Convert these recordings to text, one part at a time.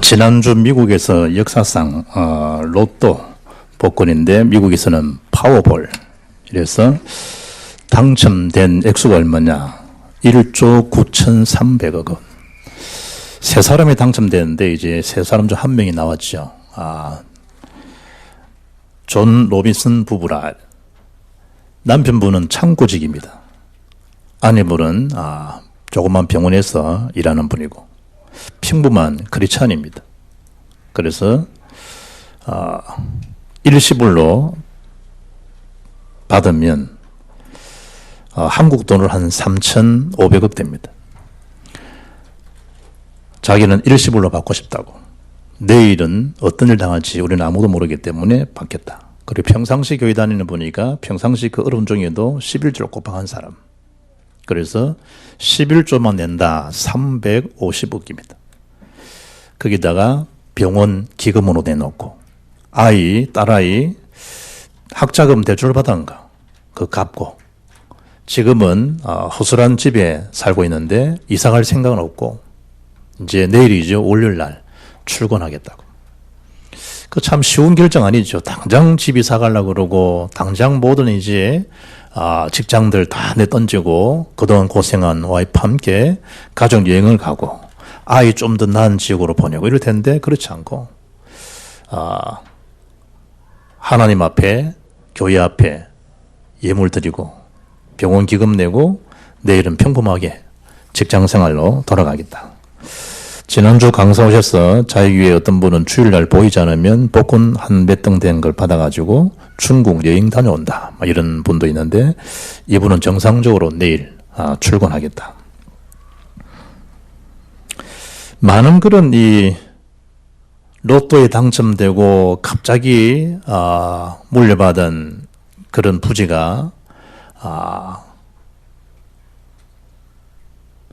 지난주 미국에서 역사상 로또 복권인데 미국에서는 파워볼, 이래서 당첨된 액수가 얼마냐? 1조 9,300억 원. 세 사람이 당첨됐는데 이제 세 사람 중 한 명이 나왔죠. 존 로빈슨 부부라. 남편분은 창고직입니다. 아내분은 조그만 병원에서 일하는 분이고, 평범한 크리스찬입니다. 그래서 일시불로 받으면 한국 돈으로 한 3,500억 됩니다. 자기는 일시불로 받고 싶다고. 내일은 어떤 일 당할지 우리는 아무도 모르기 때문에 받겠다. 그리고 평상시 교회 다니는 분이니까 평상시 그 어려운 중에도 11조를 꼬박한 사람. 그래서 11조만 낸다. 350억입니다. 거기다가 병원 기금으로 내놓고 딸아이 학자금 대출을 받은가 그거 갚고, 지금은 허술한 집에 살고 있는데 이사갈 생각은 없고 이제 내일이죠. 월요일날 출근하겠다고. 그 참 쉬운 결정 아니죠. 당장 집 이사 가려고 그러고 당장 모든 이제 직장들 다 내던지고 그동안 고생한 와이프 함께 가족 여행을 가고 아이 좀 더 나은 지역으로 보내고 이럴 텐데 그렇지 않고 하나님 앞에 교회 앞에 예물 드리고 병원 기금 내고 내일은 평범하게 직장생활로 돌아가겠다. 지난주 강사 오셔서 자유교회 어떤 분은 주일날 보이지 않으면 복권 한 몇 등 된 걸 받아가지고 중국 여행 다녀온다. 이런 분도 있는데 이분은 정상적으로 내일 출근하겠다. 많은 그런 이 로또에 당첨되고 갑자기 물려받은 그런 부지가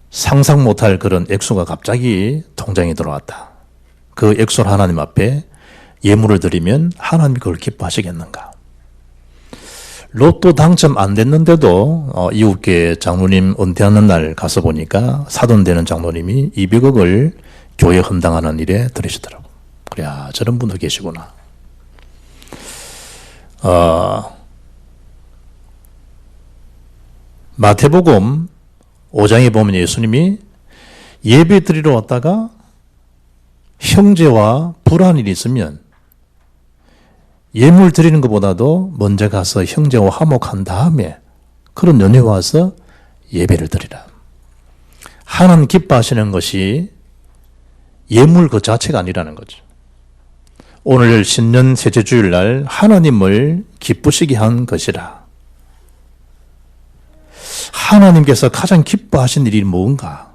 상상 못할 그런 액수가 갑자기 통장에 들어왔다. 그 액수를 하나님 앞에 예물을 드리면 하나님이 그걸 기뻐하시겠는가? 로또 당첨 안 됐는데도 이웃교회 장로님 은퇴하는 날 가서 보니까 사돈되는 장로님이 200억을 교회 헌당하는 일에 들으시더라고. 그래, 저런 분도 계시구나. 마태복음 5장에 보면 예수님이 예배 드리러 왔다가 형제와 불화한 일이 있으면 예물 드리는 것보다도 먼저 가서 형제와 화목한 다음에 그런 연회 와서 예배를 드리라. 하나님 기뻐하시는 것이 예물 그 자체가 아니라는 거죠. 오늘 신년 셋째 주일날 하나님을 기쁘시게 한 것이라. 하나님께서 가장 기뻐하신 일이 뭔가?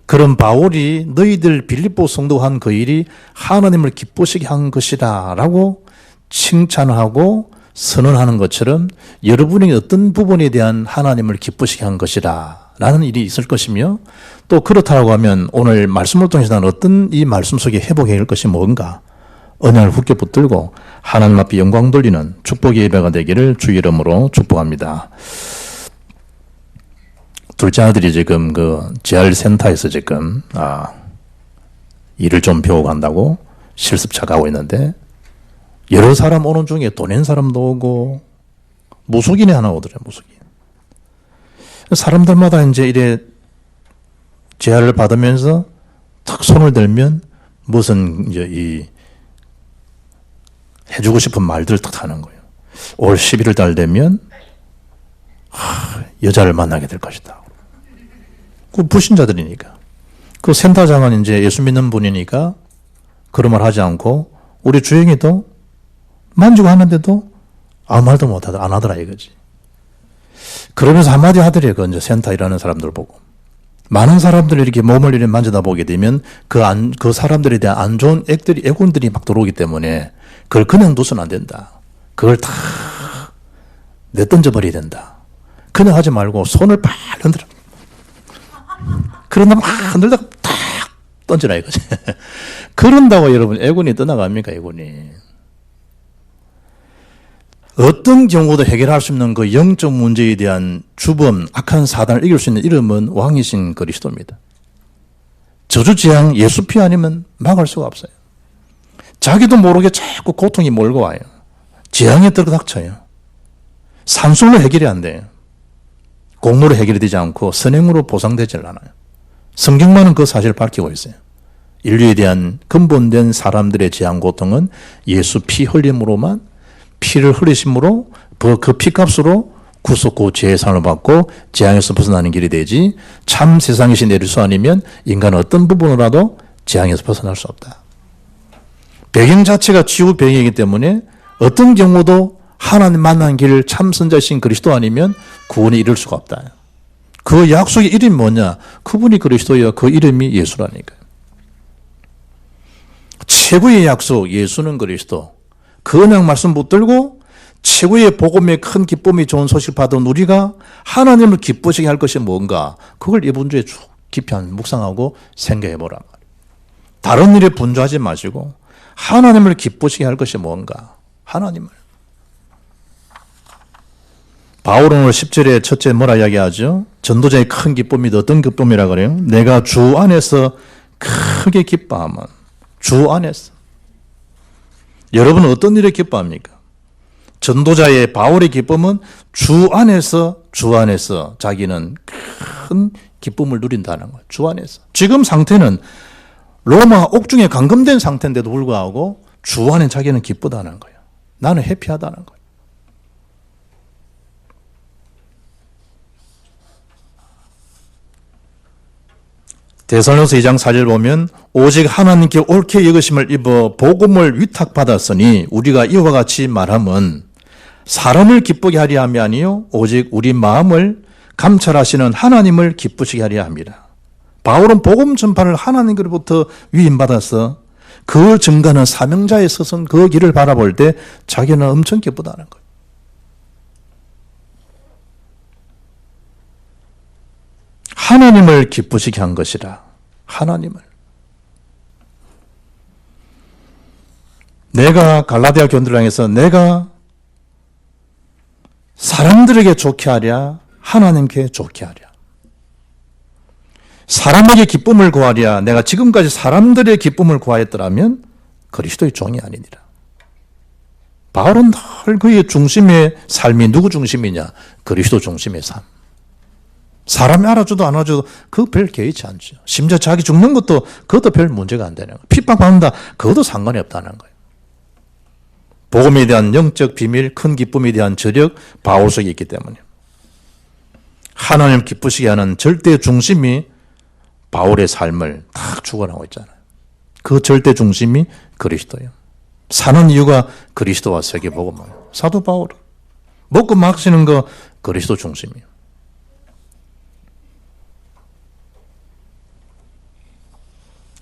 그런 바울이 너희들 빌립보 성도가 한 그 일이 하나님을 기쁘시게 한 것이다 라고 칭찬하고 선언하는 것처럼 여러분이 어떤 부분에 대한 하나님을 기쁘시게 한 것이다 라는 일이 있을 것이며, 또 그렇다고 하면 오늘 말씀을 통해서 나는 어떤 이 말씀 속에 회복해야 할 것이 뭔가? 언약을 굳게 붙들고 하나님 앞에 영광 돌리는 축복의 예배가 되기를 주 이름으로 축복합니다. 둘째 아들이 지금 그 재활센터에서 지금 일을 좀 배워간다고 실습차 가고 있는데, 여러 사람 오는 중에 돈 낸 사람도 오고 무속인이 하나 오더래. 무속인. 사람들마다 이제 이래 재활을 받으면서 탁 손을 들면 무슨 이제 이 해주고 싶은 말들을 탁 하는 거예요. 올 11월 달 되면 여자를 만나게 될 것이다. 그 불신자들이니까. 그 센터장은 이제 예수 믿는 분이니까 그런 말 하지 않고, 우리 주영이도 만지고 하는데도 아무 말도 못하다, 안 하더라 이거지. 그러면서 한마디 하더래요. 그 이제 센터 일하는 사람들 보고. 많은 사람들이 이렇게 몸을 이렇게 만져다 보게 되면 그 사람들에 대한 안 좋은 애군들이 막 들어오기 때문에 그걸 그냥 둬서는 안 된다. 그걸 다 내던져 버려야 된다. 그냥 하지 말고 손을 팍 흔들어. 그런다 막 흔들다가 탁 던지라 이거지. 그런다고 여러분 애군이 떠나갑니까? 애군이. 어떤 경우도 해결할 수 없는 그 영적 문제에 대한 주범, 악한 사단을 이길 수 있는 이름은 왕이신 그리스도입니다. 저주 재앙 예수 피 아니면 막을 수가 없어요. 자기도 모르게 자꾸 고통이 몰고 와요. 재앙에 들어닥쳐요. 산술로 해결이 안 돼요. 공로로 해결이 되지 않고 선행으로 보상되질 않아요. 성경만은 그 사실을 밝히고 있어요. 인류에 대한 근본된 사람들의 재앙 고통은 예수 피 흘림으로만, 피를 흘리심으로 그 피값으로 구속고 죄의 상을 받고 재앙에서 벗어나는 길이 되지, 참 세상이신 예수 아니면 인간은 어떤 부분으로라도 재앙에서 벗어날 수 없다. 배경 자체가 지구 배경이기 때문에 어떤 경우도 하나님 만난 길 참 선자이신 그리스도 아니면 구원에 이를 수가 없다. 그 약속의 이름이 뭐냐? 그분이 그리스도여, 그 이름이 예수라니까요. 최고의 약속, 예수는 그리스도. 그 언약 말씀 붙들고 최고의 복음의 큰 기쁨이 좋은 소식 받은 우리가 하나님을 기쁘시게 할 것이 뭔가, 그걸 이번 주에 쭉 깊이 묵상하고 생각해 보란 말이에요. 다른 일에 분주하지 마시고 하나님을 기쁘시게 할 것이 뭔가, 하나님을. 바울은 오늘 10절에 첫째 뭐라 이야기하죠? 전도자의 큰 기쁨이 어떤 기쁨이라 그래요? 내가 주 안에서 크게 기뻐하면, 주 안에서. 여러분은 어떤 일에 기뻐합니까? 전도자의 바울의 기쁨은 주 안에서 자기는 큰 기쁨을 누린다는 거예요. 주 안에서. 지금 상태는 로마 옥중에 감금된 상태인데도 불구하고 주 안에 자기는 기쁘다는 거예요. 나는 해피하다는 거예요. 데살로니가서 2장 4절 보면 오직 하나님께 옳게 여기심을 입어 복음을 위탁받았으니 우리가 이와 같이 말함은 사람을 기쁘게 하려 함이 아니요 오직 우리 마음을 감찰하시는 하나님을 기쁘시게 하려 합니다. 바울은 복음 전파를 하나님으로부터 위임받아서 그 증거는 사명자의 서선 그 길을 바라볼 때 자기는 엄청 기쁘다는 거예요. 하나님을 기쁘시게 한 것이라. 하나님을. 내가 갈라디아 교인들을 향해서 내가 사람들에게 좋게 하랴, 하나님께 좋게 하랴. 사람에게 기쁨을 구하랴. 내가 지금까지 사람들의 기쁨을 구하였더라면 그리스도의 종이 아니니라. 바울은 늘 그의 중심의 삶이 누구 중심이냐? 그리스도 중심의 삶. 사람이 알아줘도 안 알아줘도 그거 별 개의치 않죠. 심지어 자기 죽는 것도 그것도 별 문제가 안 되는 거예요. 핍박받는다. 그것도 상관이 없다는 거예요. 복음에 대한 영적 비밀, 큰 기쁨에 대한 저력, 바울 속에 있기 때문에. 하나님을 기쁘시게 하는 절대 중심이 바울의 삶을 딱 주관하고 있잖아요. 그 절대 중심이 그리스도예요. 사는 이유가 그리스도와 세계복음이에요. 사도 바울은 먹고 마시는 거 그리스도 중심이에요.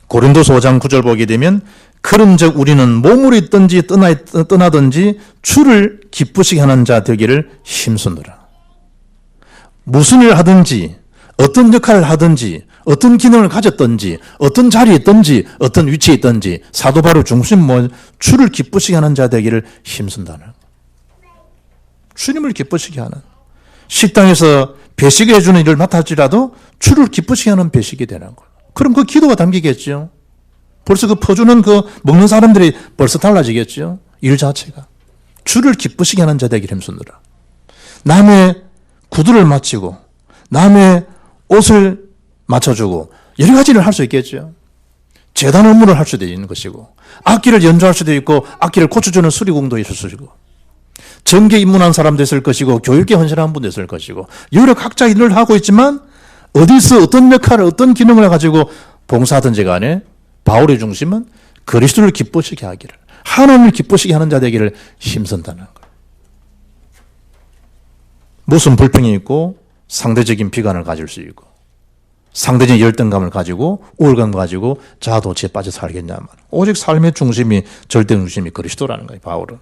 고린도서 5장 9절 보게 되면 그런즉 우리는 몸으로 있든지 떠나든지 주를 기쁘시게 하는 자 되기를 힘쓰노라. 무슨 일을 하든지 어떤 역할을 하든지 어떤 기능을 가졌든지 어떤 자리에 있든지 어떤 위치에 있든지 사도 바울 중심 주를 기쁘시게 하는 자 되기를 힘쓴다는 주님을 기쁘시게 하는 식당에서 배식을 해주는 일을 맡았지라도 주를 기쁘시게 하는 배식이 되는 거예요. 그럼 그 기도가 담기겠죠. 벌써 그 퍼주는 그 먹는 사람들이 벌써 달라지겠죠. 일 자체가. 주를 기쁘시게 하는 자 되기를 힘쓰느라. 남의 구두를 맞추고 남의 옷을 맞춰주고 여러 가지 일을 할 수 있겠죠. 재단 업무를 할 수도 있는 것이고 악기를 연주할 수도 있고 악기를 고쳐주는 수리공도 있을 수 있고 정계에 입문한 사람도 있을 것이고 교육에 헌신한 분도 있을 것이고 여러 각자 일을 하고 있지만 어디서 어떤 역할을 어떤 기능을 가지고 봉사하든지 간에 바울의 중심은 그리스도를 기쁘시게 하기를 하나님을 기쁘시게 하는 자 되기를 힘쓴다는 거예요. 무슨 불평이 있고 상대적인 비관을 가질 수 있고 상대적인 열등감을 가지고 우울감 가지고 자아도취에 빠져 살겠냐면 오직 삶의 중심이 절대 중심이 그리스도라는 거예요. 바울은.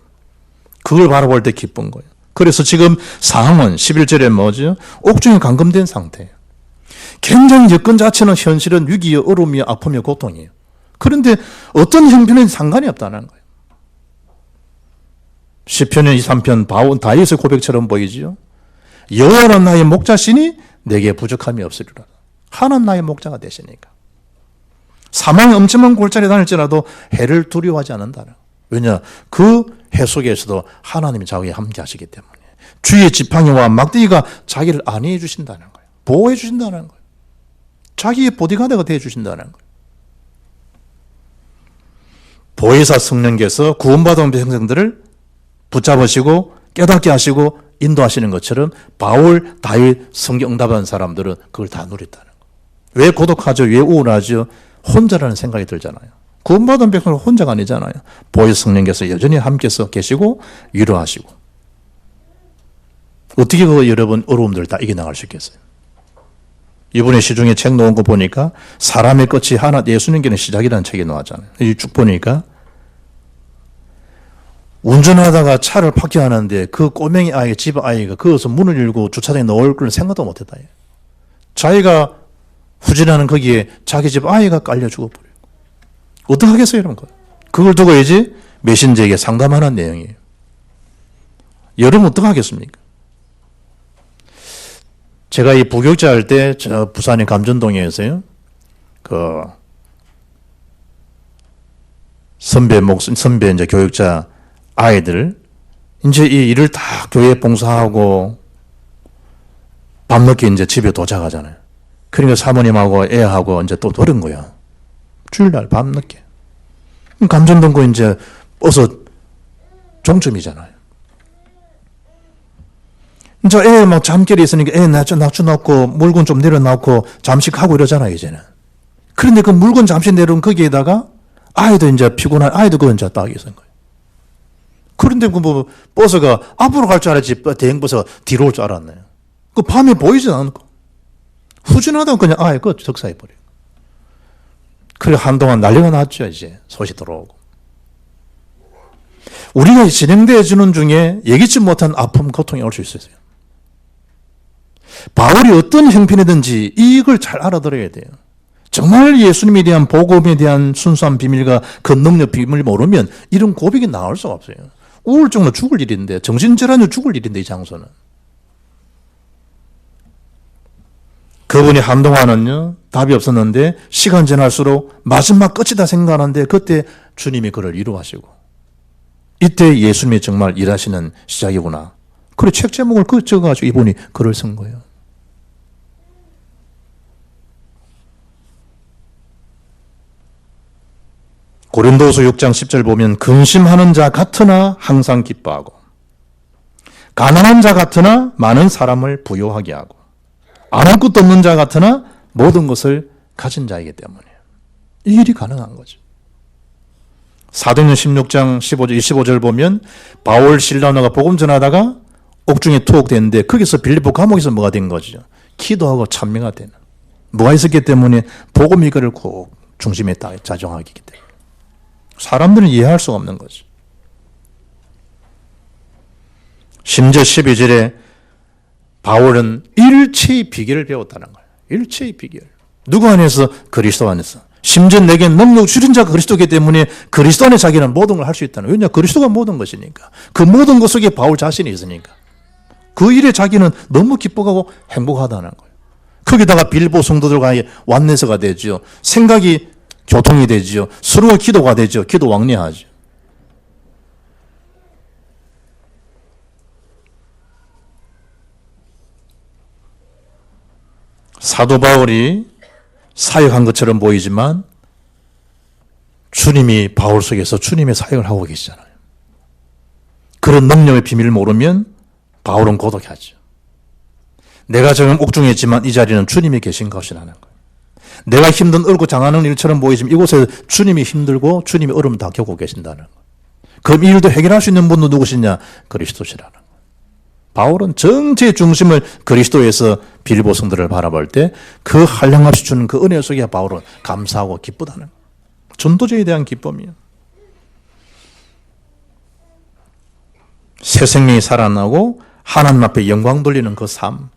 그걸 바라볼 때 기쁜 거예요. 그래서 지금 상황은 11절에 뭐죠? 옥중에 감금된 상태예요. 굉장히 여건 자체는 현실은 위기여 어려움이여 아픔이여 고통이에요. 그런데 어떤 형편은 상관이 없다는 거예요. 시편의 23편 바울 다윗의 고백처럼 보이지요. 여호와는 나의 목자시니 내게 부족함이 없으리라. 하나님 나의 목자가 되시니까. 사망의 엄청난 골짜기에 다닐지라도 해를 두려워하지 않는다는. 왜냐? 그 해 속에서도 하나님이 자기와 함께 하시기 때문에. 주의 지팡이와 막대기가 자기를 안위해 주신다는 거예요. 보호해 주신다는 거예요. 자기의 보디가드가 되어 주신다는 거예요. 보혜사 성령께서 구원받은 백성들을 붙잡으시고 깨닫게 하시고 인도하시는 것처럼 바울, 다윗, 성경 응답한 사람들은 그걸 다 누렸다는 거예요. 왜 고독하죠? 왜 우울하죠? 혼자라는 생각이 들잖아요. 구원받은 백성은 혼자가 아니잖아요. 보혜사 성령께서 여전히 함께서 계시고 위로하시고. 어떻게 여러분 어려움들을 다 이겨나갈 수 있겠어요? 이번에 시중에 책 놓은 거 보니까 사람의 끝이 예수님께는 시작이라는 책이 나왔잖아요. 쭉 보니까 운전하다가 차를 파킹하는데 그 꼬맹이 아이가, 집 아이가 거기서 문을 열고 주차장에 넣을 걸 생각도 못했다. 자기가 후진하는 거기에 자기 집 아이가 깔려 죽어버려요. 어떡하겠어요, 이런 거. 그걸 두고 이제 메신저에게 상담하는 내용이에요. 여러분 어떡하겠습니까? 제가 이 부교육자 할 때, 저 부산의 감전동에서요, 선배 이제 교육자 아이들, 이제 이 일을 다 교회 봉사하고, 밤늦게 이제 집에 도착하잖아요. 그러니까 사모님하고 애하고 이제 또 돌은 거야. 주일날 밤늦게. 감전동고 이제 버스 종점이잖아요. 이제 애 막 잠결에 있으니까 애 낮춰놓고 물건 좀 내려놓고 잠시 가고 이러잖아요, 이제는. 그런데 그 물건 잠시 내려온 거기에다가 아이도 이제 피곤한 아이도 그건 이제 딱 있은 거예요. 그런데 그 뭐 버스가 앞으로 갈 줄 알았지 대행버스가 뒤로 올 줄 알았네요. 그 밤에 보이지 않고 후진하다가 그냥 아예 그 적사해 버려요. 그래 한동안 난리가 났죠, 이제 소식 들어오고. 우리가 진행되어 주는 중에 예기치 못한 아픔, 고통이 올 수 있어요. 바울이 어떤 형편이든지 이걸 잘 알아들어야 돼요. 정말 예수님에 대한 복음에 대한 순수한 비밀과 그 능력 비밀을 모르면 이런 고백이 나올 수가 없어요. 우울증으로 죽을 일인데, 정신질환으로 죽을 일인데, 이 장소는. 그분이 한동안은요, 답이 없었는데, 시간 지날수록 마지막 끝이다 생각하는데, 그때 주님이 그를 위로하시고, 이때 예수님이 정말 일하시는 시작이구나. 그래, 책 제목을 그 적어가지고 이분이 글을 쓴 거예요. 고린도후서 6장 10절 보면 근심하는 자 같으나 항상 기뻐하고 가난한 자 같으나 많은 사람을 부요하게 하고 아무것도 없는 자 같으나 모든 것을 가진 자이기 때문에 이 일이 가능한 거죠. 사도행전 16장 25절 보면 바울 실라노가 복음 전하다가 옥중에 투옥됐는데 거기서 빌립보 감옥에서 뭐가 된 거죠? 기도하고 찬미가 되는. 뭐가 있었기 때문에 복음이 그를 꼭 중심에 딱 자정하기 때문에 사람들은 이해할 수가 없는 거죠. 심지어 12절에 바울은 일체의 비결을 배웠다는 거예요. 일체의 비결. 누구 안에서? 그리스도 안에서. 심지어 내게 능력 주신 자가 그리스도이기 때문에 그리스도 안에 자기는 모든 걸 할 수 있다는 거예요. 왜냐? 그리스도가 모든 것이니까. 그 모든 것 속에 바울 자신이 있으니까. 그 일에 자기는 너무 기뻐하고 행복하다는 거예요. 거기다가 빌보 성도들과의 완내서가 되죠. 생각이 교통이 되죠. 서로가 기도가 되죠. 기도 왕래하죠. 사도 바울이 사역한 것처럼 보이지만 주님이 바울 속에서 주님의 사역을 하고 계시잖아요. 그런 능력의 비밀을 모르면 바울은 고독하죠. 내가 지금 옥중에 있지만 이 자리는 주님이 계신 것이라는 거예요. 내가 힘든 어렵고 장하는 일처럼 보이지만 이곳에 주님이 힘들고 주님이 어려움 다 겪고 계신다는 거예요. 그럼 이 일도 해결할 수 있는 분도 누구시냐? 그리스도시라는 거예요. 바울은 전체의 중심을 그리스도에서 빌보 성도를 바라볼 때 그 한량없이 주는 그 은혜 속에 바울은 감사하고 기쁘다는 거예요. 전도자에 대한 기쁨이에요. 새 생명이 살아나고 하나님 앞에 영광 돌리는 그 삶.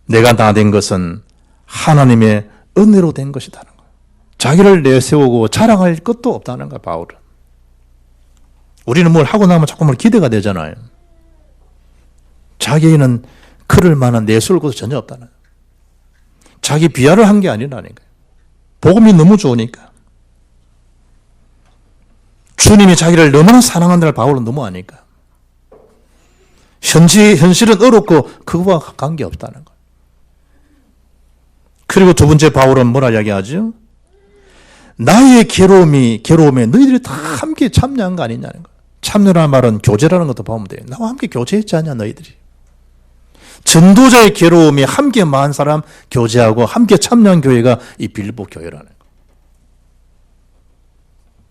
내가 다 된 것은 하나님의 은혜로 된 것이라는 거예요. 자기를 내세우고 자랑할 것도 없다는 거예요, 바울은. 우리는 뭘 하고 나면 자꾸 뭘 기대가 되잖아요. 자기에는 그럴 만한 내세울 것도 전혀 없다는 거예요. 자기 비하를 한 게 아니라니까요. 복음이 너무 좋으니까. 주님이 자기를 너무나 사랑한다는 바울은 너무 아니까. 현실은 어렵고 그거와 관계없다는 거예요. 그리고 두 번째 바울은 뭐라 이야기하죠? 나의 괴로움에 너희들이 다 함께 참여한 거 아니냐는 거예요. 참여라는 말은 교제라는 것도 보면 돼요. 나와 함께 교제했지 않냐 너희들이. 전도자의 괴로움에 함께 많은 사람 교제하고 함께 참여한 교회가 이 빌립보 교회라는 거예요.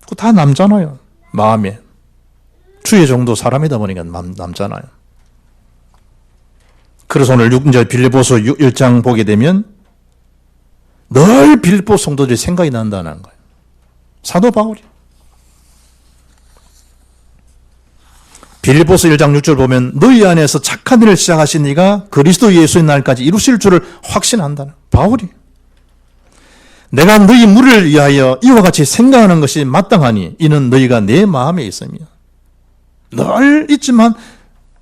그거 다 남잖아요. 마음에. 주의 정도 사람이다 보니까 남잖아요. 그래서 오늘 이제 빌립보서 1장 보게 되면 늘 빌립보 성도들이 생각이 난다는 거예요. 사도 바울이. 빌립보서 1장 6절 보면 너희 안에서 착한 일을 시작하신 이가 그리스도 예수의 날까지 이루실 줄을 확신한다는 바울이. 내가 너희 무리를 위하여 이와 같이 생각하는 것이 마땅하니 이는 너희가 내 마음에 있으며 늘 있지만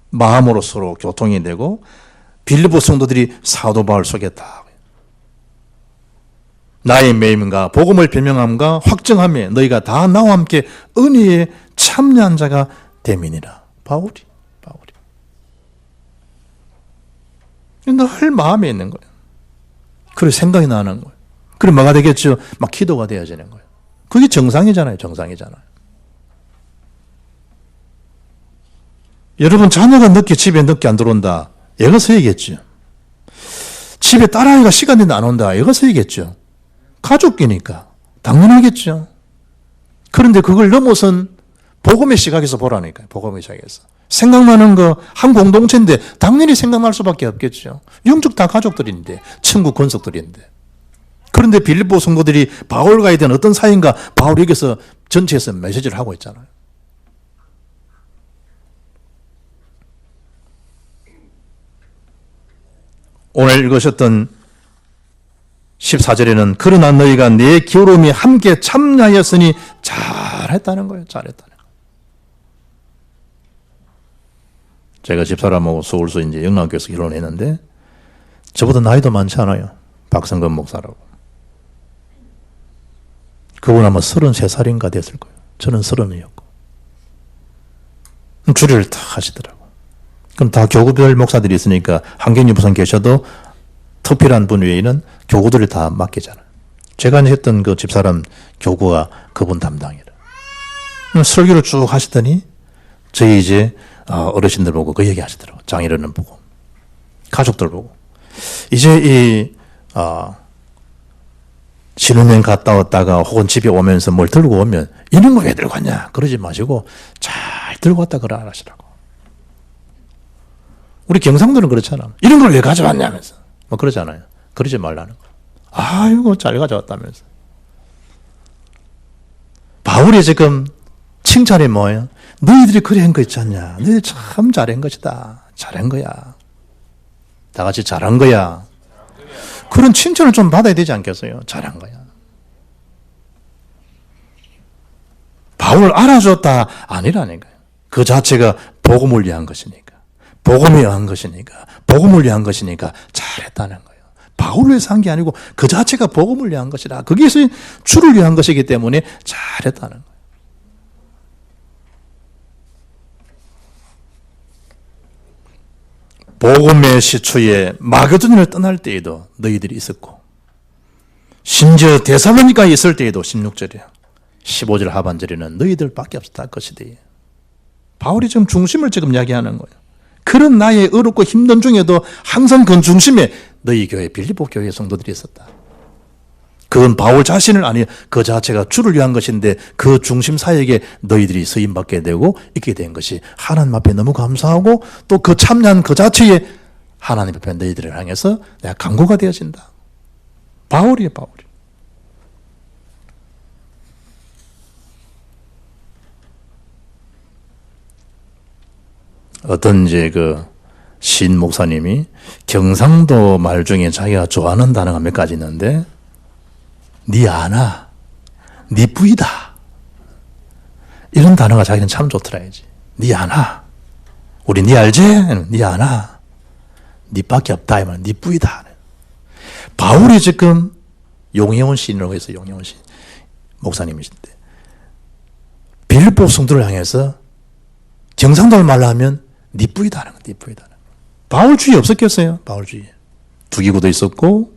마음으로 서로 교통이 되고 빌립보 성도들이 사도 바울 속였다. 나의 매임과 복음을 변명함과 확정함에 너희가 다 나와 함께 은혜에 참여한 자가 됨이니라. 바울이. 늘 마음에 있는 거예요. 그래 생각이 나는 거예요. 그래 뭐가 되겠죠? 막 기도가 되어지는 거예요. 그게 정상이잖아요. 여러분 자녀가 집에 늦게 안 들어온다. 얘가 서야겠죠. 집에 딸아이가 시간 된데 안 온다. 얘가 서야겠죠. 가족끼니까 당연하겠죠. 그런데 그걸 넘어선 복음의 시각에서 보라니까요. 복음의 시각에서. 생각나는 거 한 공동체인데 당연히 생각날 수밖에 없겠죠. 영적 다 가족들인데 천국 권속들인데. 그런데 빌립보 성도들이 바울과에 대한 어떤 사이인가 바울이 여기서 전체에서 메시지를 하고 있잖아요. 오늘 읽으셨던 14절에는 그러나 너희가 내 기울음이 함께 참여하였으니 잘했다는 거예요. 제가 집사람하고 서울서 이제 영남교회에서 결혼했는데 저보다 나이도 많지 않아요. 박성근 목사라고. 그분 아마 33살인가 됐을 거예요. 저는 30이었고. 주례를 다 하시더라고. 그럼 다 교구별 목사들이 있으니까 한경리 부산 계셔도 특별한 분 외에는 교구들을 다 맡기잖아요. 제가 했던 그 집사람 교구가 그분 담당이라. 설교를 쭉 하시더니 저희 이제 어르신들 보고 그 얘기 하시더라고요. 장인어른 보고 가족들 보고 이제 이 신혼여행 갔다 왔다가 혹은 집에 오면서 뭘 들고 오면 이런 거 왜 들고 왔냐 그러지 마시고 잘 들고 왔다 그러 하시라고. 우리 경상도는 그렇잖아. 이런 걸 왜 가져왔냐면서 뭐 그러잖아요. 그러지 말라는 거. 아이고 잘 가져왔다면서. 바울이 지금 칭찬이 뭐예요? 너희들이 그래 한 거 있지 않냐. 너희들 참 잘한 것이다. 잘한 거야. 다 같이 잘한 거야. 그런 칭찬을 좀 받아야 되지 않겠어요? 잘한 거야. 바울을 알아줬다 아니라니까요. 그 자체가 복음을 위한 것이니까. 복음에 의한 것이니까. 복음을 위한 것이니까 잘했다는 거예요. 바울을 위해서 한 게 아니고 그 자체가 복음을 위한 것이라. 거기에서 주를 위한 것이기 때문에 잘했다는 거예요. 복음의 시초에 마게도냐를 떠날 때에도 너희들이 있었고 심지어 데살로니가에 있을 때에도 16절이에요. 15절 하반절에는 너희들밖에 없었다 것이되. 바울이 지금 중심을 지금 이야기하는 거예요. 그런 나의 어렵고 힘든 중에도 항상 그 중심에 너희 교회 빌립보 교회 성도들이 있었다. 그건 바울 자신을 아니 그 자체가 주를 위한 것인데 그 중심 사역에 너희들이 서임받게 되고 있게 된 것이 하나님 앞에 너무 감사하고 또 그 참여한 그 자체에 하나님 앞에 너희들을 향해서 내가 간구가 되어진다. 바울이에요. 바울이. 어떤 이제 그 신 목사님이 경상도 말 중에 자기가 좋아하는 단어가 몇 가지 있는데 니 아나, 니 뿌이다 이런 단어가 자기는 참 좋더라야지. 니 아나, 우리 니 알지? 니 아나, 니밖에 없다 이 말, 니 뿌이다. 바울이 지금 용혜원 시인이라고 해서 용혜원 시인 목사님이신데 빌립보 성도를 향해서 정상적으로 말로 하면 네 뿌리다는 거, 네 뿌리다는 거. 바울주의 없었겠어요? 바울주의. 두기고도 있었고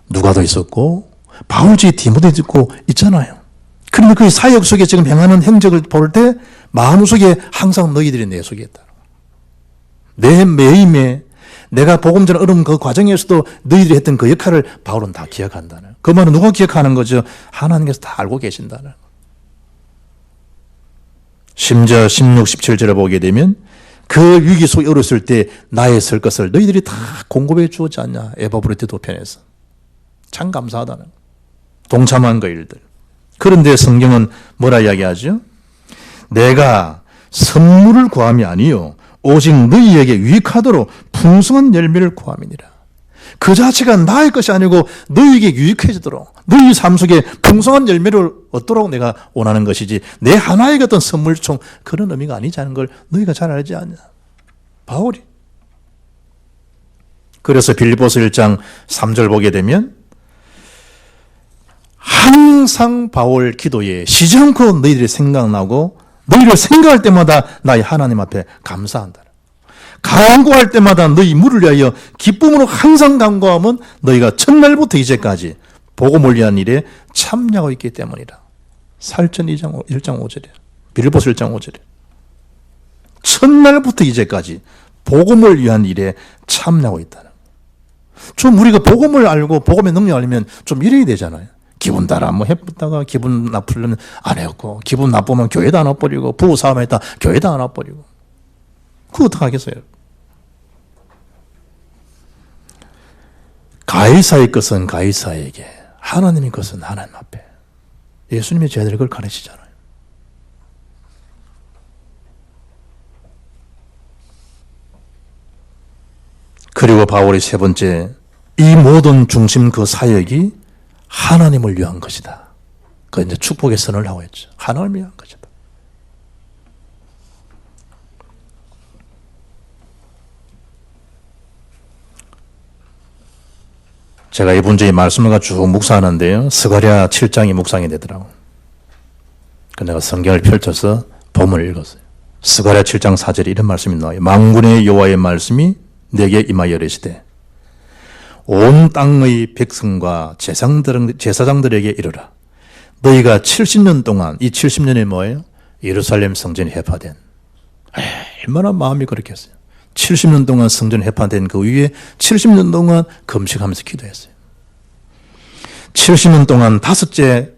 누가도 있었고 바울주의 디모데도 있고 있잖아요. 그런데 그 사역 속에 지금 행하는 행적을 볼 때 마음속에 항상 너희들이 내 속에 있다. 내 매임에 내가 복음 전을 얻은 그 과정에서도 너희들이 했던 그 역할을 바울은 다 기억한다는. 그 말은 누가 기억하는 거죠? 하나님께서 다 알고 계신다는. 심지어 16, 17절을 보게 되면 그 위기 속에 어렸을 때 나의 설 것을 너희들이 다 공급해 주었지 않냐. 에바브레트 도편에서. 참 감사하다는. 동참한 그 일들. 그런데 성경은 뭐라 이야기하죠? 내가 선물을 구함이 아니요 오직 너희에게 유익하도록 풍성한 열매를 구함이니라. 그 자체가 나의 것이 아니고 너희에게 유익해지도록 너희 삶 속에 풍성한 열매를 얻도록 내가 원하는 것이지 내 하나의 어떤 선물총 그런 의미가 아니지 않은 걸 너희가 잘 알지 않냐. 바울이. 그래서 빌립보서 1장 3절 보게 되면 항상 바울 기도에 쉬지 않고 너희들이 생각나고 너희를 생각할 때마다 나의 하나님 앞에 감사한다. 간구할 때마다 너희 물을 위하여 기쁨으로 항상 간구하면 너희가 첫날부터 이제까지 복음을 위한 일에 참여하고 있기 때문이라. 사일전 1장 5절이에요. 빌립보서 1장 5절이에요. 첫날부터 이제까지 복음을 위한 일에 참여하고 있다는. 좀 우리가 복음을 알고 복음의 능력을 알면 좀 이래야 되잖아요. 기분 따라 뭐 해보다가 기분 나쁘려면 안 했고 기분 나쁘면 교회도 안 와버리고 부부싸움 했다 교회도 안 와버리고 그거 어떡하겠어요. 가이사의 것은 가이사에게 하나님의 것은 하나님 앞에. 예수님이 저희들 그걸 가르치잖아요. 그리고 바울의 세 번째 이 모든 중심 그 사역이 하나님을 위한 것이다. 그 이제 축복의 선을 하고 있죠. 하나님을 위한 것이다. 제가 이번 주에 말씀을 쭉 묵상하는데요. 스가랴 7장이 묵상이 되더라고요. 그 내가 성경을 펼쳐서 본문을 읽었어요. 스가랴 7장 4절에 이런 말씀이 나와요. 만군의 여호와의 말씀이 내게 임하여 이르시되 온 땅의 백성과 제사장들에게 이르라. 너희가 70년 동안 이 70년이 뭐예요? 예루살렘 성전이 해파된. 얼마나 마음이 그렇겠어요. 70년 동안 성전이 해파된 그 위에 70년 동안 금식하면서 기도했어요. 70년 동안 다섯째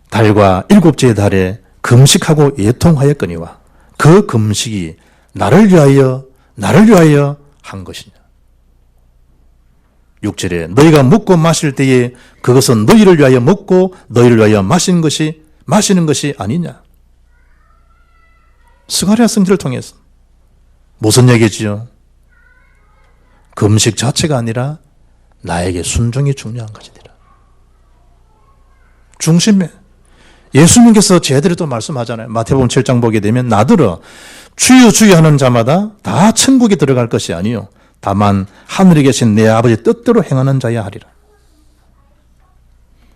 달과 일곱째 달에 금식하고 예통하였거니와 그 금식이 나를 위하여 한 것이냐. 6절에 너희가 먹고 마실 때에 그것은 너희를 위하여 먹고 너희를 위하여 마시는 것이 아니냐. 스가랴 성지를 통해서 무슨 얘기지요? 금식 자체가 아니라 나에게 순종이 중요한 것이니라. 중심에 예수님께서 제대로 또 말씀하잖아요. 마태복음 7장 보게 되면 나더러 주여 주여 하는 자마다 다 천국에 들어갈 것이 아니요 다만 하늘에 계신 내 아버지 뜻대로 행하는 자야 하리라.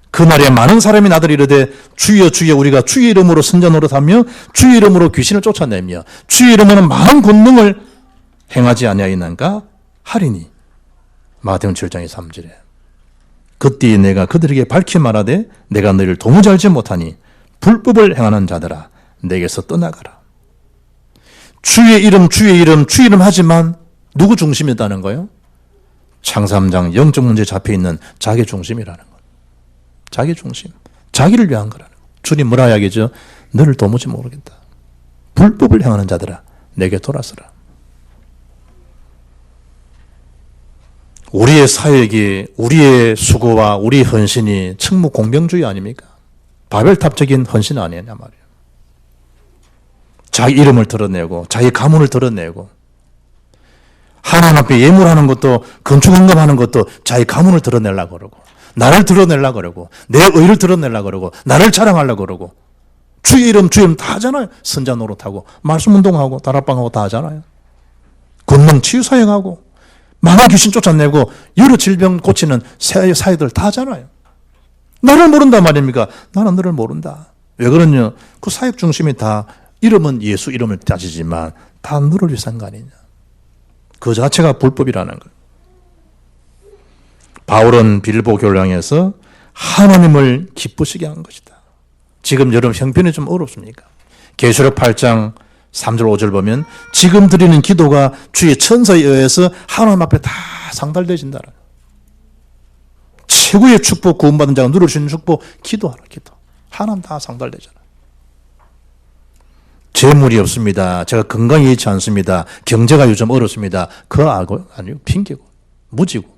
그날에 많은 사람이 나더러 이르되 주여 주여 우리가 주의 이름으로 선자 노릇하며 주의 이름으로 귀신을 쫓아내며 주의 이름으로 많은 권능을 행하지 아니하였는가 하리니. 마태복음 7장의 3절에 그때에 내가 그들에게 밝히 말하되 내가 너희를 도무지 알지 못하니 불법을 행하는 자들아 내게서 떠나가라. 주의 이름 하지만 누구 중심이었다는 거예요? 창사 3장 영적 문제에 잡혀있는 자기 중심이라는 거예요. 자기 중심. 자기를 위한 거라는 거예요. 주님 뭐라 이야기죠? 너를 도무지 모르겠다. 불법을 행하는 자들아 내게 돌아서라. 우리의 사역이 우리의 수고와 우리의 헌신이 천무 공병주의 아닙니까? 바벨탑적인 헌신 아니냐 말이에요. 자기 이름을 드러내고 자기 가문을 드러내고 하나님 앞에 예물하는 것도 건축헌금하는 것도 자기 가문을 드러내려고 그러고 나를 드러내려고 그러고 내 의를 드러내려고 그러고 나를 자랑하려고 그러고 주의 이름 다 하잖아요. 선자 노릇하고 말씀 운동하고 다락방하고 다 하잖아요. 권능 치유 사역하고 많은 귀신 쫓아내고 여러 질병 고치는 사역들 다 하잖아요. 나를 모른단 말입니까? 나는 너를 모른다. 왜 그러냐? 그 사역 중심이 다 이름은 예수 이름을 따지지만 다 너를 위해서 한 거 아니냐. 그 자체가 불법이라는 거예요. 바울은 빌보 교회에서 하나님을 기쁘시게 한 것이다. 지금 여러분 형편이 좀 어렵습니까? 계시록 8장 3절 5절 보면 지금 드리는 기도가 주의 천사에 의해서 하나님 앞에 다 상달되어진다. 최고의 축복 구원받은 자가 누릴 수 있는 축복 기도하라. 기도. 하나님 다 상달되잖아. 재물이 없습니다. 제가 건강이 있지 않습니다. 경제가 요즘 어렵습니다. 그거 알고 아니요. 핑계고 무지고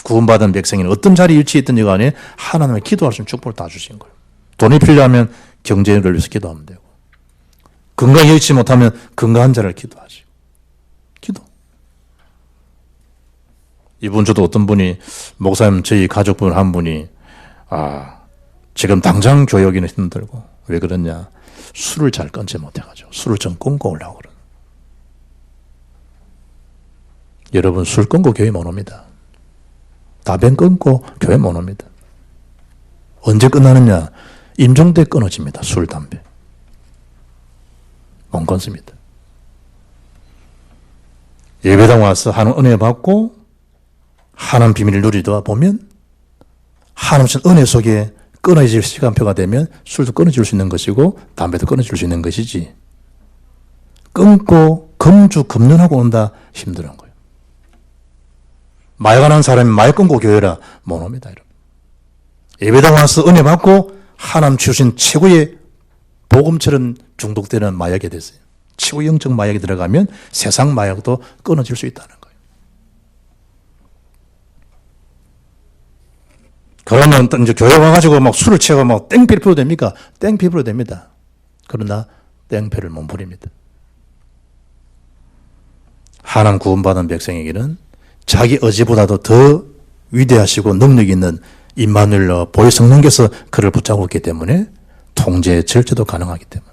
구원받은 백성이는 어떤 자리에 위치했든지 간에 하나님을 기도할 수 있는 축복을 다 주신 거예요. 돈이 필요하면 경제를 위해서 기도하면 되고 건강이 여의치 못하면 건강한 자를 기도하시고 기도. 이번 주도 어떤 분이 목사님 저희 가족분 한 분이 지금 당장 교회 오기는 힘들고 왜 그러냐 술을 잘 끊지 못해가지고 술을 좀 끊고 오려고 그러는. 여러분 술 끊고 교회 못 옵니다. 다변 끊고 교회 못 옵니다. 언제 끝나느냐? 임종 때 끊어집니다. 술, 담배. 못 끊습니다. 예배당 와서 하나님 은혜 받고 하나님 비밀을 누리다 보면 하나님 은혜 속에 끊어질 시간표가 되면 술도 끊어질 수 있는 것이고 담배도 끊어질 수 있는 것이지 끊고 금주금년하고 온다 힘든 거예요. 마약하는 사람이 마약 끊고 교회라 못 옵니다. 여러분. 예배당 와서 은혜 받고 하나님 주신 최고의 복음처럼 중독되는 마약이 됐어요. 최고 영적 마약이 들어가면 세상 마약도 끊어질 수 있다는 거예요. 그러면 이제 교회 와가지고 막 술을 취하고 막 땡피를 피워도 됩니까? 땡피로 됩니다. 그러나 땡피를 못 부립니다. 하나님 구원받은 백성에게는 자기 의지보다도 더 위대하시고 능력 있는 임마누엘로 보혜 성령께서 그를 붙잡고 있기 때문에 통제, 절제도 가능하기 때문에.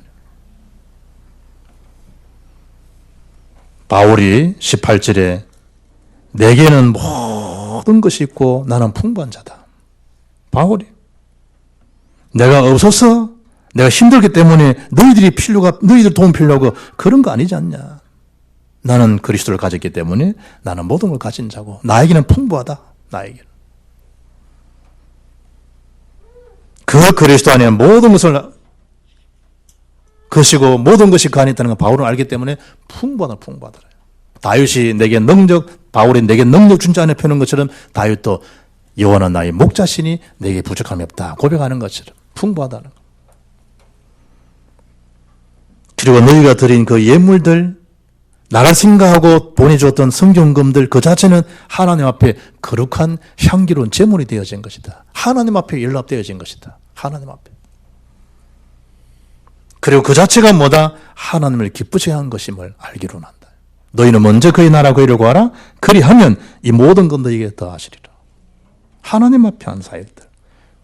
바울이 18절에 내게는 모든 것이 있고 나는 풍부한 자다. 바울이 내가 없어서 내가 힘들기 때문에 너희들 도움 필요하고 그런 거 아니지 않냐. 나는 그리스도를 가졌기 때문에 나는 모든 걸 가진 자고 나에게는 풍부하다. 나에게는. 그 그리스도 안에 모든 것을 것이고 모든 것이 그 안에 있다는 걸 바울은 알기 때문에 풍부하더라. 다윗이 내게 바울이 내게 능력 준 자 안에 펴는 것처럼 다윗도 여호와는 나의 목자시니 내게 부족함이 없다 고백하는 것처럼 풍부하다는 것. 그리고 너희가 드린 그 예물들 나를 생각하고 보내줬던 성경금들 그 자체는 하나님 앞에 거룩한 향기로운 제물이 되어진 것이다. 하나님 앞에 연락되어진 것이다. 하나님 앞에. 그리고 그 자체가 뭐다? 하나님을 기쁘시게 한 것임을 알기로 난다. 너희는 먼저 그의 나라 그의를 구하라. 그리하면 이 모든 것 너희에게 더하시리라. 하나님 앞에 한 사역들.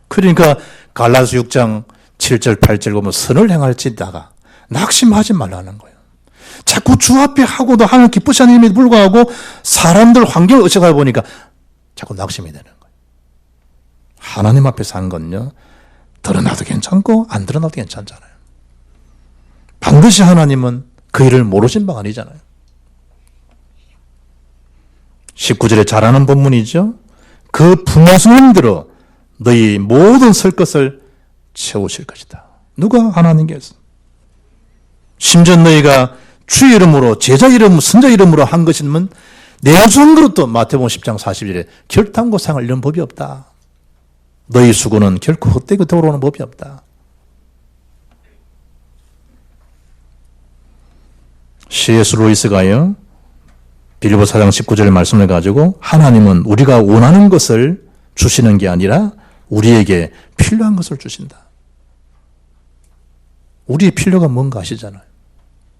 그러니까 갈라디아서 6장 7절 8절 보면 선을 행할지다가 낙심하지 말라는 거예요. 자꾸 주 앞에 하고도 하나님 기쁘시는 힘에 불구하고 사람들 환경을 의식하다 보니까 자꾸 낙심이 되는 거예요. 하나님 앞에 사는 건요. 드러나도 괜찮고 안 드러나도 괜찮잖아요. 반드시 하나님은 그 일을 모르신 바가 아니잖아요. 19절에 잘하는 본문이죠. 그 풍성함대로 너희 모든 설 것을 채우실 것이다. 누가? 하나님께서. 심지어 너희가 주의 이름으로 제자 이름 선자 이름으로 한 것이면 내수한 그릇도 마태복음 10장 40절에 결탄고 상을 이런 법이 없다. 너희 수고는 결코 헛되게 돌아오는 법이 없다. C.S. 루이스가요. 빌립보 4장 19절의 말씀을 가지고 하나님은 우리가 원하는 것을 주시는 게 아니라 우리에게 필요한 것을 주신다. 우리의 필요가 뭔가 아시잖아요.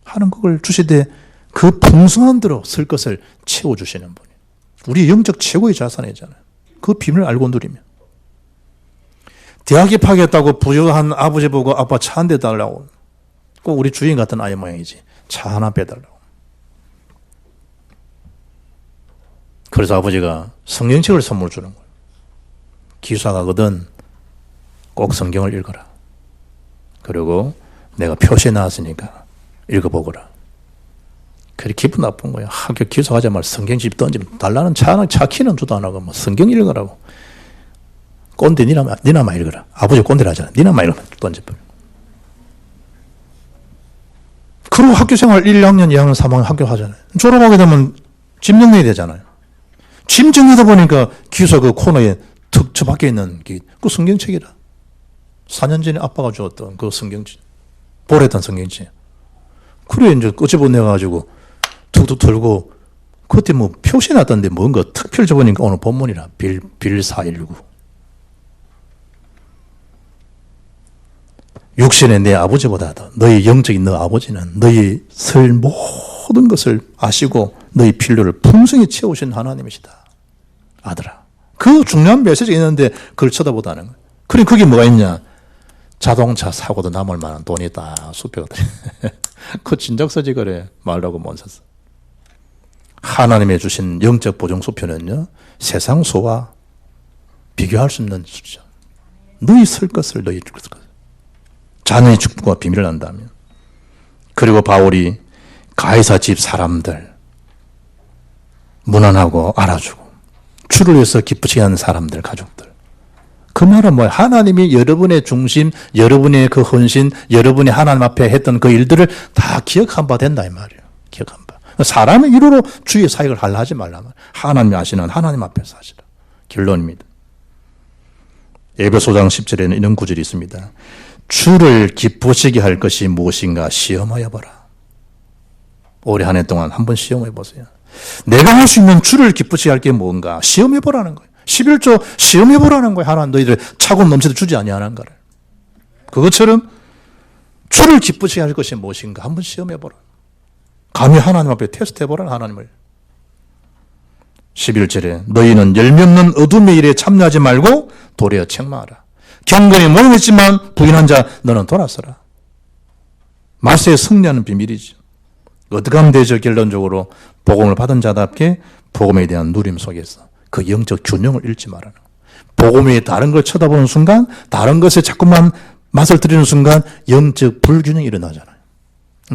하는 그걸 주시되 그 풍성한 대로 쓸 것을 채워주시는 분이에요. 우리 영적 최고의 자산이잖아요. 그 비밀을 알고 누리면. 대학 입학했다고 부유한 아버지 보고 아빠 차 한 대 달라고. 꼭 우리 주인 같은 아이 모양이지. 차 하나 빼달라고. 그래서 아버지가 성경책을 선물 주는 거예요. 기숙사가거든 꼭 성경을 읽어라. 그리고 내가 표시해 놨으니까 읽어보거라. 그렇게 기분 나쁜 거예요. 학교 기숙사가자마자 성경집 던지면 달라는 차 키는 주도 안 하고 뭐 성경 읽으라고. 꼰대 니나마 읽어라. 아버지 꼰대를 하잖아. 니나마 읽으면 던져버려. 그리고 학교 생활 1, 2학년, 2학년, 3학년 학교 하잖아요. 졸업하게 되면 집 정리해야 되잖아요. 집 정리하다 보니까 기숙사 그 코너에 턱 저 밖에 있는 그 성경책이라. 4년 전에 아빠가 주었던 그 성경책. 보랬던 성경책. 그래 이제 끄집어 내가지고 툭툭 털고 그때 뭐 표시해놨던데 뭔가 탁 펼쳐보니까 오늘 본문이라 빌 419. 육신의 내 아버지보다도 너희 영적인 너 아버지는 너희 모든 것을 아시고 너희 필요를 풍성히 채우신 하나님이시다. 아들아. 그 중요한 메시지가 있는데 그걸 쳐다보다는 거예요. 그럼 그게 뭐가 있냐? 자동차 사고도 남을 만한 돈이 있다. 수표거든. 그 진작서지 그래. 말라고 못 샀어. 하나님의 주신 영적 보증수표는요. 세상 소와 비교할 수 없는 수죠. 너희 쓸 것을 너희 줄 것을. 자녀의 축복과 비밀을 안다면. 그리고 바울이 가이사 집 사람들 무난하고 알아주고 주를 위해서 기쁘시게 하는 사람들, 가족들. 그 말은 뭐예요? 하나님이 여러분의 중심, 여러분의 그 헌신, 여러분이 하나님 앞에 했던 그 일들을 다 기억한 바 된다 이 말이에요. 기억한 바. 사람의 이루로 주의 사역을 하려 하지 말라. 하나님이 아시는 하나님 앞에서 하시라. 결론입니다. 에베소장 10절에는 이런 구절이 있습니다. 주를 기쁘시게 할 것이 무엇인가 시험하여 보라. 올해 한 해 동안 한번 시험해 보세요. 내가 할 수 있는 주를 기쁘시게 할 게 뭔가 시험해 보라는 거예요. 11조 시험해 보라는 거예요. 하나님 너희들 차고 넘치도 주지 아니하는 거를. 그것처럼 주를 기쁘시게 할 것이 무엇인가 한번 시험해 보라. 감히 하나님 앞에 테스트해 보라 하나님을. 11절에 너희는 열매 없는 어둠의 일에 참여하지 말고 도리어 책망하라. 경건이 모임했지만 부인한 자 너는 돌아서라. 말세에 승리하는 비밀이죠. 어떻게 하면 되죠? 결론적으로 복음을 받은 자답게 복음에 대한 누림 속에서 그 영적 균형을 잃지 말아라. 복음에 다른 걸 쳐다보는 순간, 다른 것에 자꾸만 맛을 들이는 순간 영적 불균형이 일어나잖아요.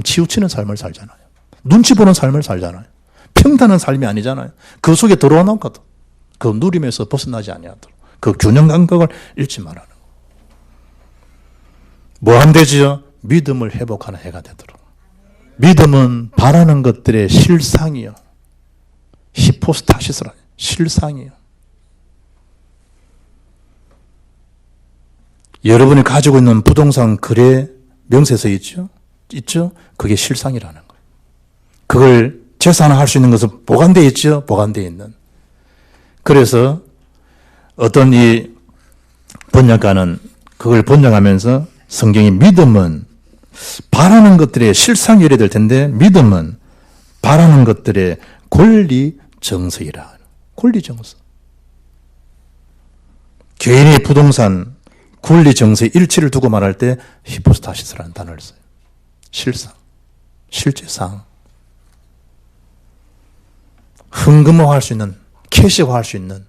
치우치는 삶을 살잖아요. 눈치 보는 삶을 살잖아요. 평탄한 삶이 아니잖아요. 그 속에 들어오나거든. 그 누림에서 벗어나지 아니하도록 그 균형 감각을 잃지 말아라. 뭐 하면 되지요? 믿음을 회복하는 해가 되도록. 믿음은 바라는 것들의 실상이요. 히포스타시스라. 실상이요. 여러분이 가지고 있는 부동산 거래 명세서 있죠? 그게 실상이라는 거예요. 그걸 재산화할 수 있는 것은 보관되어 있죠? 보관되어 있는. 그래서 어떤 이 번역가는 그걸 번역하면서 성경이 믿음은 바라는 것들의 실상이 될 텐데 믿음은 바라는 것들의 권리 정서이라. 권리 정서. 개인의 부동산 권리 정서의 일치를 두고 말할 때 히포스타시스라는 단어를 써요. 실상, 실제상. 현금화할 수 있는, 캐시화할 수 있는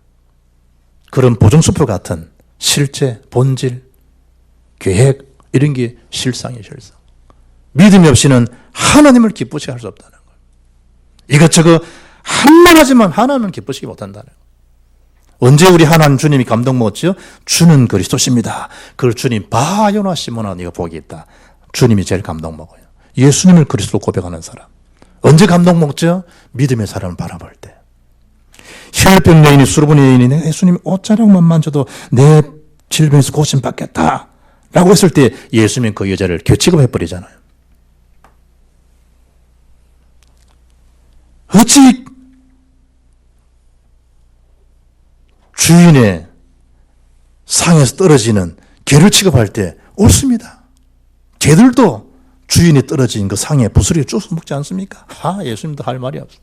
그런 보증수표 같은 실제, 본질, 계획 이런 게 실상이에요. 실상. 믿음이 없이는 하나님을 기쁘시게 할 수 없다는 거예요. 이것저것 한만 하지만 하나님은 기쁘시게 못한다는 거예요. 언제 우리 하나님 주님이 감동 먹었죠? 주는 그리스도십니다. 그걸 주님 바요나 시모나 네가 복이 있다. 주님이 제일 감동 먹어요. 예수님을 그리스도로 고백하는 사람. 언제 감동 먹죠? 믿음의 사람을 바라볼 때. 혈병 여인이 수르본 여인이 내 예수님 옷자락만 만져도 내 질병에서 고침받겠다 라고 했을 때 예수님은 그 여자를 교취급해버리잖아요. 어찌 주인의 상에서 떨어지는 개를 취급할 때 옳습니다. 개들도 주인이 떨어진 그 상에 부스러기 쭉 먹지 않습니까? 예수님도 할 말이 없어.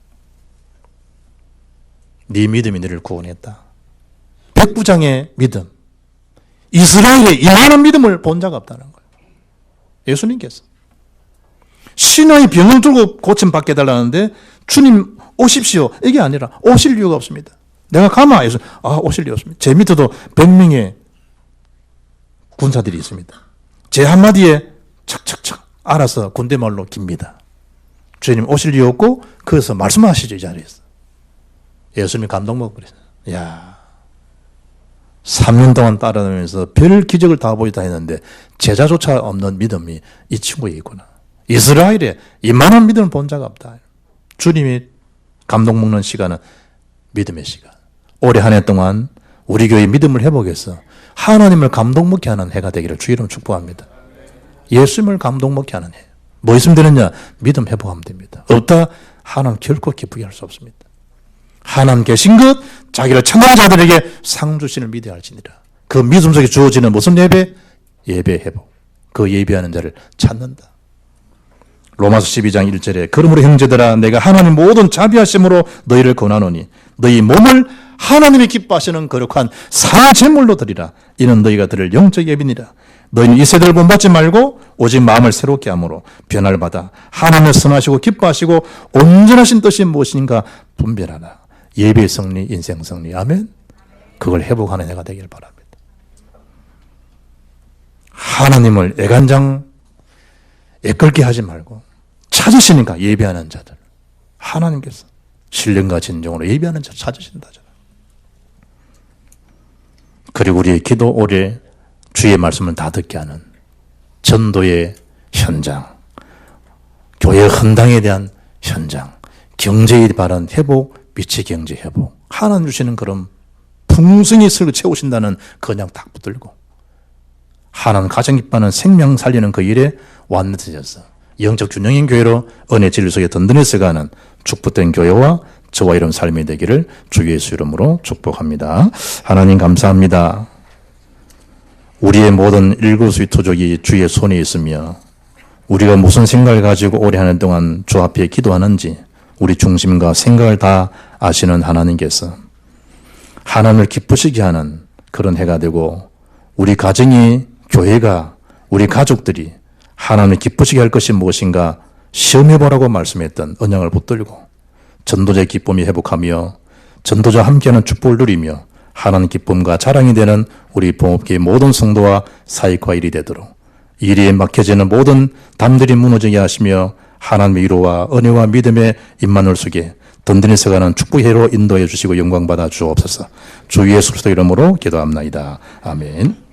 네 믿음이 너를 구원했다. 백부장의 믿음. 이스라엘에 이만한 믿음을 본 자가 없다는 거예요. 예수님께서. 신하의 병을 들고 고침받게 해달라는데 주님 오십시오. 이게 아니라 오실 이유가 없습니다. 내가 가마 해서 오실 이유 없습니다. 제 밑에도 100명의 군사들이 있습니다. 제 한마디에 척척척 알아서 군대 말로 깁니다. 주님 오실 이유 없고 거기서 말씀하시죠. 이 자리에서. 예수님이 감동 먹고 그랬어요. 야, 3년 동안 따라다니면서 별 기적을 다 보이다 했는데 제자조차 없는 믿음이 이 친구에 있구나. 이스라엘에 이만한 믿음을 본 자가 없다. 주님이 감동 먹는 시간은 믿음의 시간. 올해 한 해 동안 우리 교회 믿음을 회복해서 하나님을 감동 먹게 하는 해가 되기를 주 이름으로 축복합니다. 예수님을 감동 먹게 하는 해. 뭐 있으면 되느냐? 믿음 회복하면 됩니다. 없다? 하나님 결코 기쁘게 할 수 없습니다. 하나님 계신 것, 자기를 청하는 자들에게 상 주신을 믿어야 할지니라. 그 믿음 속에 주어지는 무슨 예배? 예배 회복. 그 예배하는 자를 찾는다. 로마서 12장 1절에 그러므로 형제들아 내가 하나님 모든 자비하심으로 너희를 권하노니 너희 몸을 하나님이 기뻐하시는 거룩한 사제물로 드리라. 이는 너희가 드릴 영적 예비니라. 너희는 이 세대를 본받지 말고 오직 마음을 새롭게 함으로 변화를 받아 하나님을 선하시고 기뻐하시고 온전하신 뜻이 무엇인가 분별하라. 예배의 승리, 인생 승리. 아멘. 그걸 회복하는 해가 되길 바랍니다. 하나님을 애간장 애끌게 하지 말고 찾으시니까 예배하는 자들. 하나님께서 신령과 진정으로 예배하는 자 찾으신다. 그리고 우리의 기도 올해 주의 말씀을 다 듣게 하는 전도의 현장, 교회 헌당에 대한 현장, 경제에 바른 회복, 빛의 경제 회복. 하나님 주시는 그런 풍성히 설거 채우신다는 그냥 딱 붙들고 하나님 가정 기뻐하는 생명 살리는 그 일에 완전해져서 영적 균형인 교회로 은혜 진리 속에 든든해서 가는 축복된 교회와 저와 이런 삶이 되기를 주 예수 이름으로 축복합니다. 하나님 감사합니다. 우리의 모든 일거수일투족이 주의 손에 있으며 우리가 무슨 생각을 가지고 오래 하는 동안 주 앞에 기도하는지 우리 중심과 생각을 다 아시는 하나님께서 하나님을 기쁘시게 하는 그런 해가 되고 우리 가정이 교회가 우리 가족들이 하나님을 기쁘시게 할 것이 무엇인가 시험해보라고 말씀했던 언약을 붙들고 전도자의 기쁨이 회복하며 전도자와 함께하는 축복을 누리며 하나님 기쁨과 자랑이 되는 우리 봉업계의 모든 성도와 사역과 일이 되도록 일에 막혀지는 모든 담들이 무너지게 하시며 하나님의 위로와 은혜와 믿음의 임만을 속에 든든히 서가는 축복의 해로 인도해 주시고 영광받아 주옵소서. 주 예수 그리스도 이름으로 기도합나이다. 아멘.